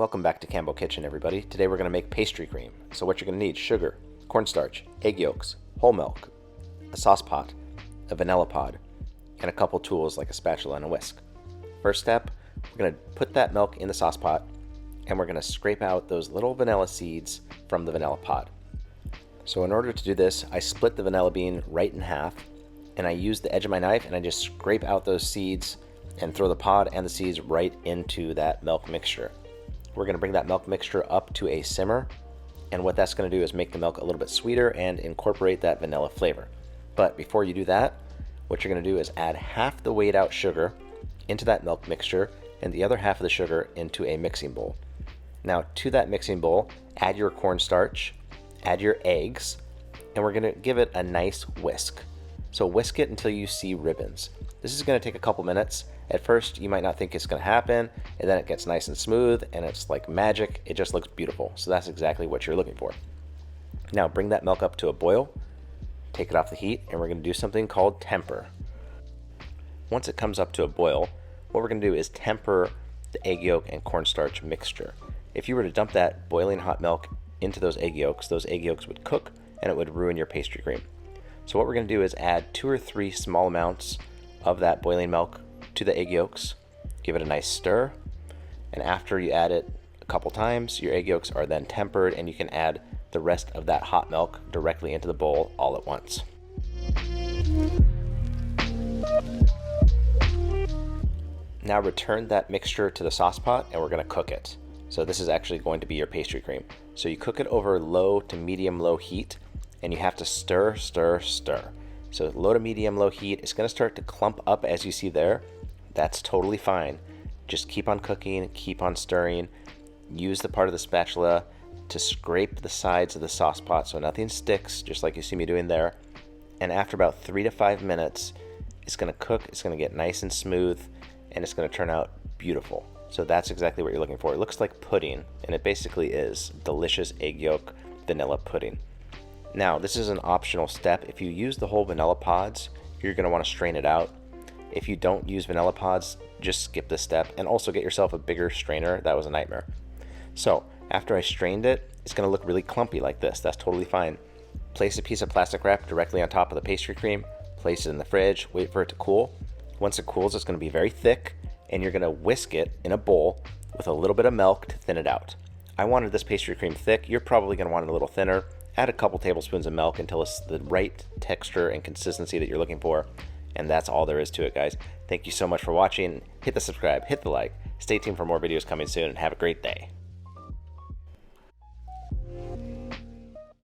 Welcome back to Campbell Kitchen, everybody. Today we're going to make pastry cream. So what you're going to need: sugar, cornstarch, egg yolks, whole milk, a sauce pot, a vanilla pod, and a couple tools like a spatula and a whisk. First step, we're going to put that milk in the sauce pot and we're going to scrape out those little vanilla seeds from the vanilla pod. So in order to do this, I split the vanilla bean right in half and I use the edge of my knife and I just scrape out those seeds and throw the pod and the seeds right into that milk mixture. We're going to bring that milk mixture up to a simmer, and what that's going to do is make the milk a little bit sweeter and incorporate that vanilla flavor. But before you do that, what you're going to do is add half the weighed out sugar into that milk mixture and the other half of the sugar into a mixing bowl. Now to that mixing bowl, add your cornstarch, add your eggs, and we're going to give it a nice whisk. So whisk it until you see ribbons. This is going to take a couple minutes. At first, you might not think it's going to happen, and then it gets nice and smooth, and it's like magic. It just looks beautiful. So that's exactly what you're looking for. Now bring that milk up to a boil, take it off the heat, and we're going to do something called temper. Once it comes up to a boil, what we're going to do is temper the egg yolk and cornstarch mixture. If you were to dump that boiling hot milk into those egg yolks would cook, and it would ruin your pastry cream. So what we're going to do is add 2 or 3 small amounts of that boiling milk to the egg yolks, give it a nice stir, and after you add it a couple times, your egg yolks are then tempered and you can add the rest of that hot milk directly into the bowl all at once. Now return that mixture to the sauce pot and we're going to cook it. So this is actually going to be your pastry cream. So you cook it over low to medium low heat and you have to stir, stir, stir. So low to medium low heat, it's going to start to clump up as you see there. That's totally fine. Just keep on cooking, keep on stirring. Use the part of the spatula to scrape the sides of the sauce pot so nothing sticks, just like you see me doing there. And after about 3 to 5 minutes, it's going to cook, it's going to get nice and smooth, and it's going to turn out beautiful. So that's exactly what you're looking for. It looks like pudding, and it basically is delicious egg yolk vanilla pudding. Now, this is an optional step. If you use the whole vanilla pods, you're going to want to strain it out. If you don't use vanilla pods, just skip this step and also get yourself a bigger strainer. That was a nightmare. So after I strained it, it's going to look really clumpy like this. That's totally fine. Place a piece of plastic wrap directly on top of the pastry cream, place it in the fridge, wait for it to cool. Once it cools, it's going to be very thick and you're going to whisk it in a bowl with a little bit of milk to thin it out. I wanted this pastry cream thick. You're probably going to want it a little thinner. Add a couple tablespoons of milk until it's the right texture and consistency that you're looking for. And that's all there is to it, guys. Thank you so much for watching. Hit the subscribe, hit the like. Stay tuned for more videos coming soon, and have a great day.